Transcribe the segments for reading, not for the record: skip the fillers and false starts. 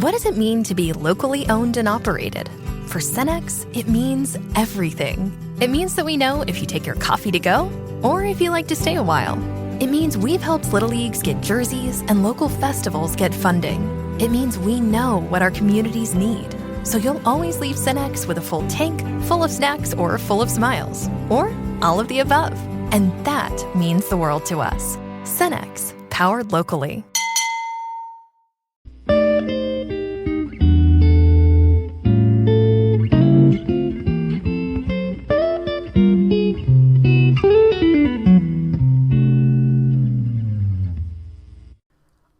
What does it mean to be locally owned and operated? For Cenex, it means everything. It means that we know if you take your coffee to go or if you like to stay a while. It means we've helped Little Leagues get jerseys and local festivals get funding. It means we know what our communities need. So you'll always leave Cenex with a full tank, full of snacks, or full of smiles. Or all of the above. And that means the world to us. Cenex, powered locally.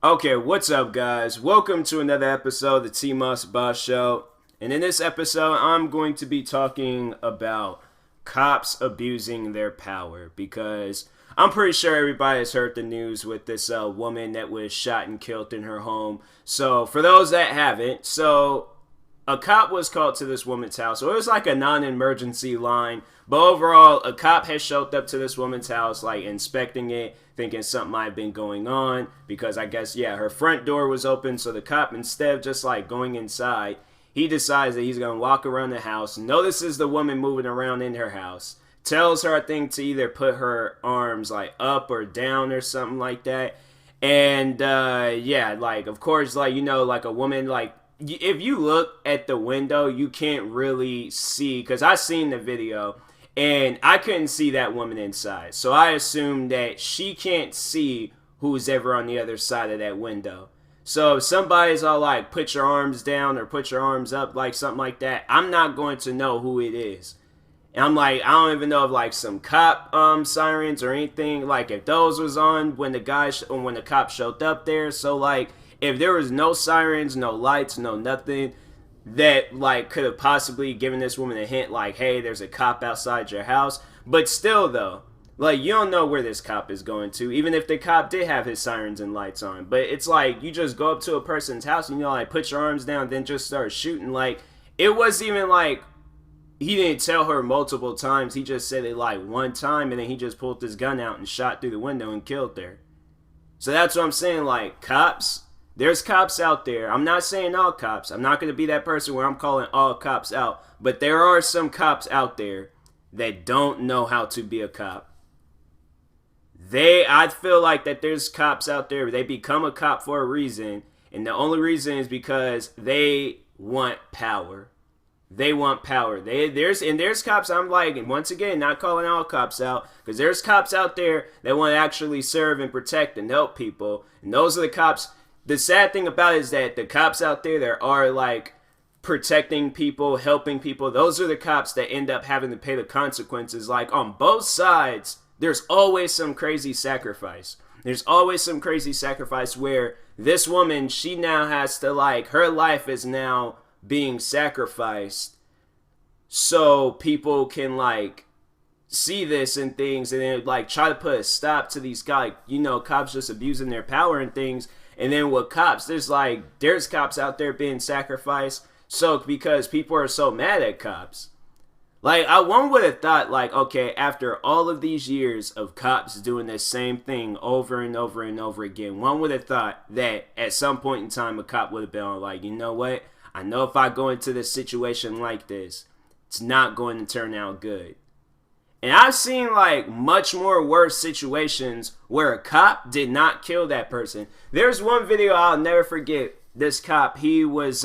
Okay, what's up, guys? Welcome to another episode of the TMossBoss Show. And in this episode, I'm going to be talking about cops abusing their power, because I'm pretty sure everybody has heard the news with this woman that was shot and killed in her home. So for those that haven't, a cop was called to this woman's house. So it was like a non-emergency line. But overall, a cop has showed up to this woman's house, like inspecting it, thinking something might have been going on. Because I guess, her front door was open. So the cop, instead of just like going inside, he decides that he's going to walk around the house, notices the woman moving around in her house, tells her, I think, to either put her arms like up or down or something like that. And of course, like a woman, like, if you look at the window, you can't really see, because I seen the video and I couldn't see that woman inside. So I assume that she can't see who's ever on the other side of that window. So if somebody's all like, put your arms down or put your arms up, like something like that, I'm not going to know who it is. And I'm like, I don't even know if like some cop sirens or anything, like if those was on when the cop showed up there. So like, if there was no sirens, no lights, no nothing that like could have possibly given this woman a hint like, hey, there's a cop outside your house. But still though, like, you don't know where this cop is going to, even if the cop did have his sirens and lights on. But it's like, you just go up to a person's house and like put your arms down, then just start shooting. Like, it wasn't even like he didn't tell her multiple times. He just said it like one time, and then he just pulled his gun out and shot through the window and killed her. So that's what I'm saying. Like, cops, there's cops out there. I'm not saying all cops. I'm not going to be that person where I'm calling all cops out. But there are some cops out there that don't know how to be a cop. I feel like that there's cops out there, they become a cop for a reason. And the only reason is because they want power. They want power. There's cops, I'm like, and once again, not calling all cops out, because there's cops out there that want to actually serve and protect and help people. And those are the cops. The sad thing about it is that the cops out there that are like protecting people, helping people, those are the cops that end up having to pay the consequences. Like, on both sides, there's always some crazy sacrifice. There's always some crazy sacrifice where this woman, she now has to, like, her life is now being sacrificed so people can, like, see this and things, and then, like, try to put a stop to these guys, cops just abusing their power and things. And then with cops, there's cops out there being sacrificed, so because people are so mad at cops. Like, one would have thought, like, okay, after all of these years of cops doing the same thing over and over and over again, one would have thought that at some point in time a cop would have been like, you know what? I know if I go into this situation like this, it's not going to turn out good. And I've seen, like, much more worse situations where a cop did not kill that person. There's one video I'll never forget. This cop, he was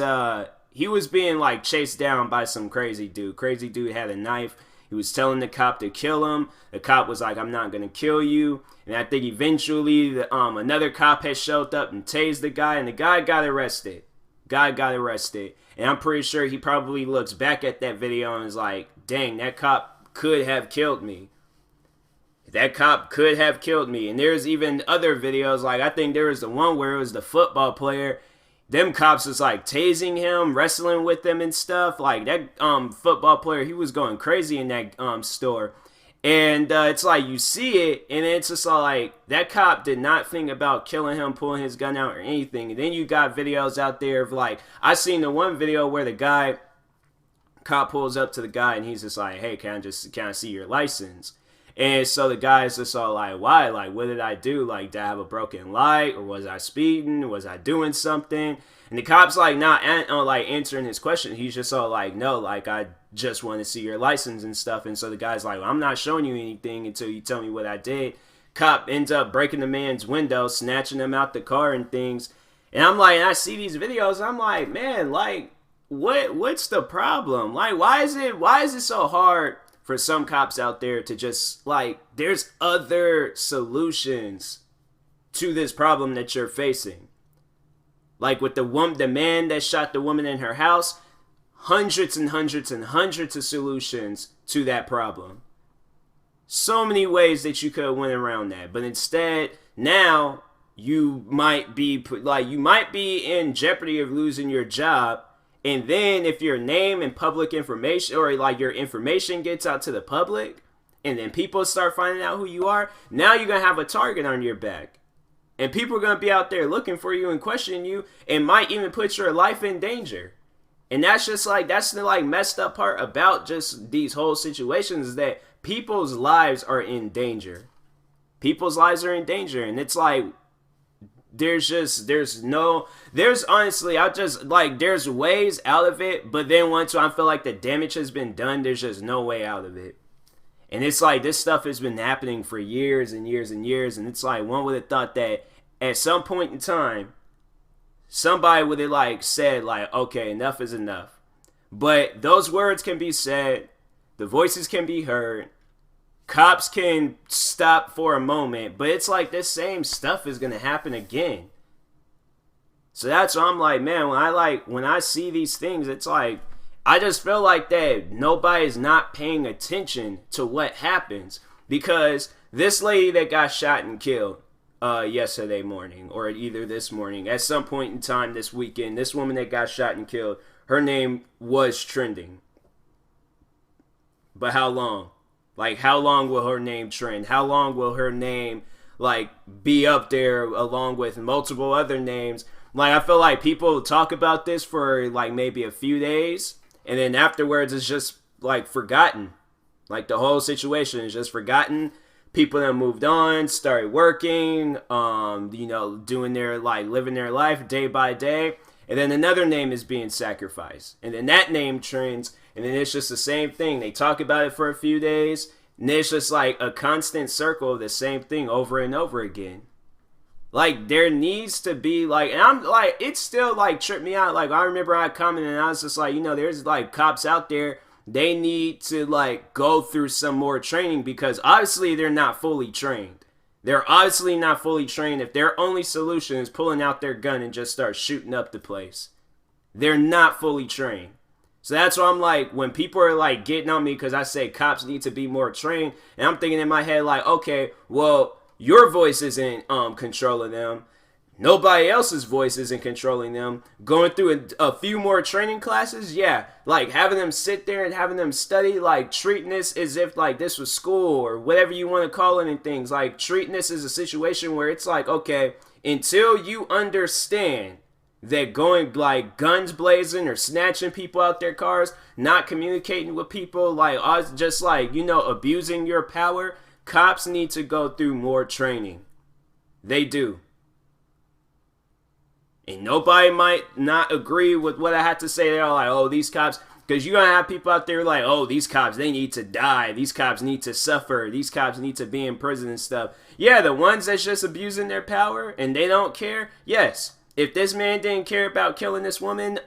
being, like, chased down by some crazy dude. Crazy dude had a knife. He was telling the cop to kill him. The cop was like, I'm not going to kill you. And I think eventually another cop had showed up and tased the guy, and the guy got arrested. And I'm pretty sure he probably looks back at that video and is like, dang, that cop could have killed me. That cop could have killed me. And there's even other videos, like I think there was the one where it was the football player. Them cops was like tasing him, wrestling with him and stuff. Like that football player, he was going crazy in that store. And it's like you see it, and it's just like that cop did not think about killing him, pulling his gun out or anything. And then you got videos out there of like, I seen the one video where the cop pulls up to the guy and he's just like, hey, can I see your license? And so the guy's just all like, why? Like, what did I do? Like, did I have a broken light? Or was I speeding? Was I doing something? And And the cop's like not like answering his question. He's just all like, no, like I just want to see your license and stuff. And so the guy's like, well, I'm not showing you anything until you tell me what I did. Cop ends up breaking the man's window, snatching him out the car and things. And I'm like, and I see these videos, I'm like, man, like, what's the problem? Like, why is it so hard for some cops out there to just, like, there's other solutions to this problem that you're facing. Like with the man that shot the woman in her house, hundreds and hundreds and hundreds of solutions to that problem. So many ways that you could have went around that. But instead, now you might be in jeopardy of losing your job. And then if your name and public information, or like your information gets out to the public, and then people start finding out who you are, now you're going to have a target on your back. And people are going to be out there looking for you and questioning you, and might even put your life in danger. And that's just like, that's the like messed up part about just these whole situations, is that people's lives are in danger. People's lives are in danger. And it's like, there's honestly, there's ways out of it, but then once I feel like the damage has been done, there's just no way out of it. And it's like, this stuff has been happening for years and years and years, and it's like, one would have thought that at some point in time, somebody would have like said like, okay, enough is enough. But those words can be said, the voices can be heard, cops can stop for a moment, but it's like this same stuff is gonna happen again. So that's why I'm like, man, when I see these things, it's like, I just feel like that nobody's not paying attention to what happens, because this lady that got shot and killed yesterday morning, or either this morning, at some point in time this weekend, this woman that got shot and killed, her name was trending. But how long? Like, how long will her name trend? How long will her name, like, be up there along with multiple other names? Like, I feel like people talk about this for, like, maybe a few days, and then afterwards it's just, like, forgotten. Like, the whole situation is just forgotten. People that moved on, started working, doing their, like, living their life day by day. And then another name is being sacrificed. And then that name trends. And then it's just the same thing. They talk about it for a few days. And it's just like a constant circle of the same thing over and over again. Like, there needs to be, like, and I'm like, it's still like tripped me out. Like, I remember I commented and I was just like, there's like cops out there. They need to like go through some more training, because obviously they're not fully trained. They're obviously not fully trained if their only solution is pulling out their gun and just start shooting up the place. They're not fully trained. So that's why I'm like, when people are like getting on me because I say cops need to be more trained, and I'm thinking in my head like, okay, well, your voice isn't controlling them. Nobody else's voice isn't controlling them. Going through a few more training classes, yeah. Like, having them sit there and having them study, like, treating this as if, like, this was school or whatever you want to call it and things. Like, treating this as a situation where it's like, okay, until you understand that going, like, guns blazing or snatching people out their cars, not communicating with people, like, just, like, abusing your power, cops need to go through more training. They do. And nobody might not agree with what I had to say. They're all like, oh, these cops, because you're going to have people out there like, oh, these cops, they need to die. These cops need to suffer. These cops need to be in prison and stuff. Yeah, the ones that's just abusing their power and they don't care, yes. If this man didn't care about killing this woman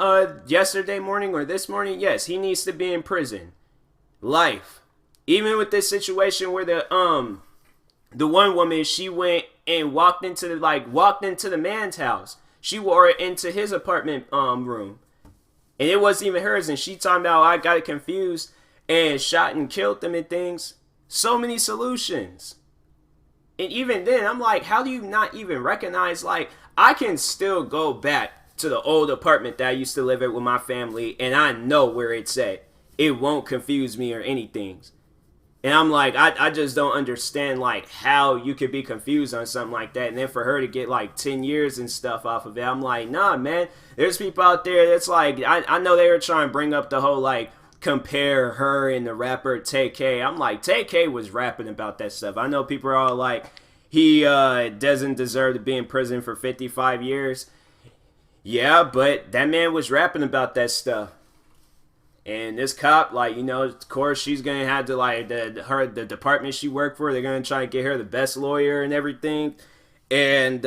yesterday morning or this morning, yes, he needs to be in prison. Life. Even with this situation where the one woman, she went and walked into the man's house. She wore it into his apartment room. And it wasn't even hers. And she talking about, I got it confused and shot and killed them and things. So many solutions. And even then, I'm like, how do you not even recognize, like, I can still go back to the old apartment that I used to live at with my family, and I know where it's at. It won't confuse me or anything. And I'm like, I just don't understand, like, how you could be confused on something like that. And then for her to get, like, 10 years and stuff off of it, I'm like, nah, man. There's people out there that's like, I know they were trying to bring up the whole, like, compare her and the rapper TK. I'm like, TK was rapping about that stuff. I know people are all like, he doesn't deserve to be in prison for 55 years. Yeah, but that man was rapping about that stuff. And this cop, like, you know, of course, she's gonna have to, like, the department she worked for, they're gonna try to get her the best lawyer and everything. And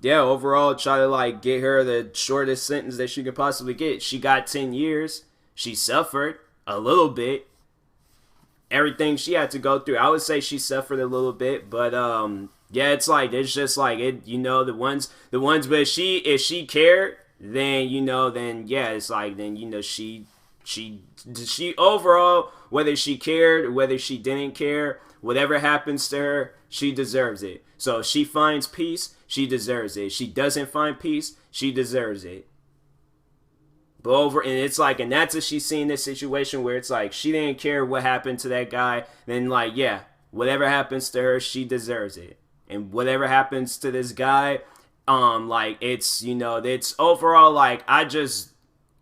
yeah, overall, try to, like, get her the shortest sentence that she could possibly get. She got 10 years. She suffered a little bit. Everything she had to go through, I would say she suffered a little bit, but yeah, it's just like it, you know, the ones, but if she cared, then, you know, then yeah, it's like, then, you know, she overall, whether she cared or whether she didn't care, whatever happens to her, she deserves it. So if she finds peace, she deserves it. If she doesn't find peace, she deserves it. But and it's like, and that's if she's seen this situation where it's like she didn't care what happened to that guy, then, like, yeah, whatever happens to her, she deserves it. And whatever happens to this guy, like, it's, you know, it's overall, like, I just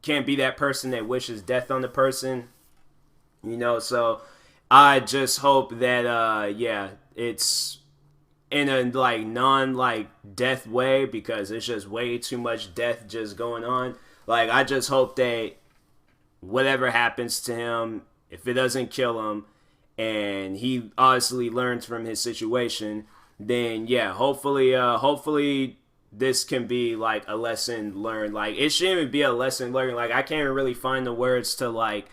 can't be that person that wishes death on the person, you know. So I just hope that yeah, it's in a, like, non, like, death way, because it's just way too much death just going on. Like, I just hope that whatever happens to him, if it doesn't kill him, and he obviously learns from his situation, then yeah, hopefully this can be, like, a lesson learned. Like, it shouldn't even be a lesson learned. Like, I can't really find the words to, like,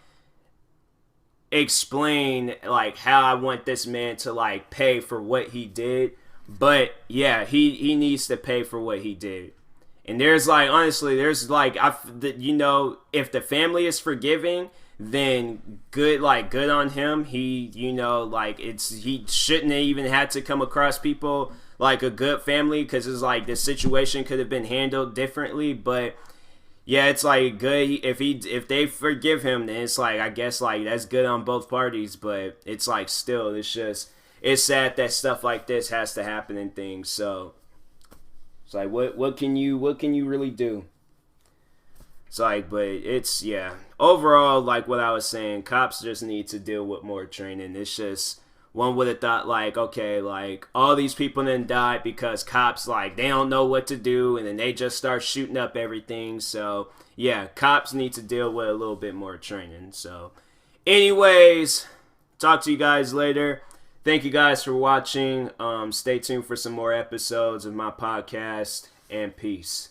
explain, like, how I want this man to, like, pay for what he did. But yeah, he needs to pay for what he did. And there's, like, honestly, there's, like, you know, if the family is forgiving, then good, like, good on him. He, you know, like, he shouldn't have even had to come across people like a good family, because it's like the situation could have been handled differently. But yeah, it's like good if they forgive him, then it's like, I guess, like, that's good on both parties. But it's like, still, it's sad that stuff like this has to happen and things. So it's like, what can you really do? It's like, but it's, yeah, overall, like what I was saying, cops just need to deal with more training. It's just, one would have thought, like, okay, like, all these people then died because cops, like, they don't know what to do, and then they just start shooting up everything. So yeah, cops need to deal with a little bit more training. So anyways, talk to you guys later. Thank you guys for watching. Stay tuned for some more episodes of my podcast, and peace.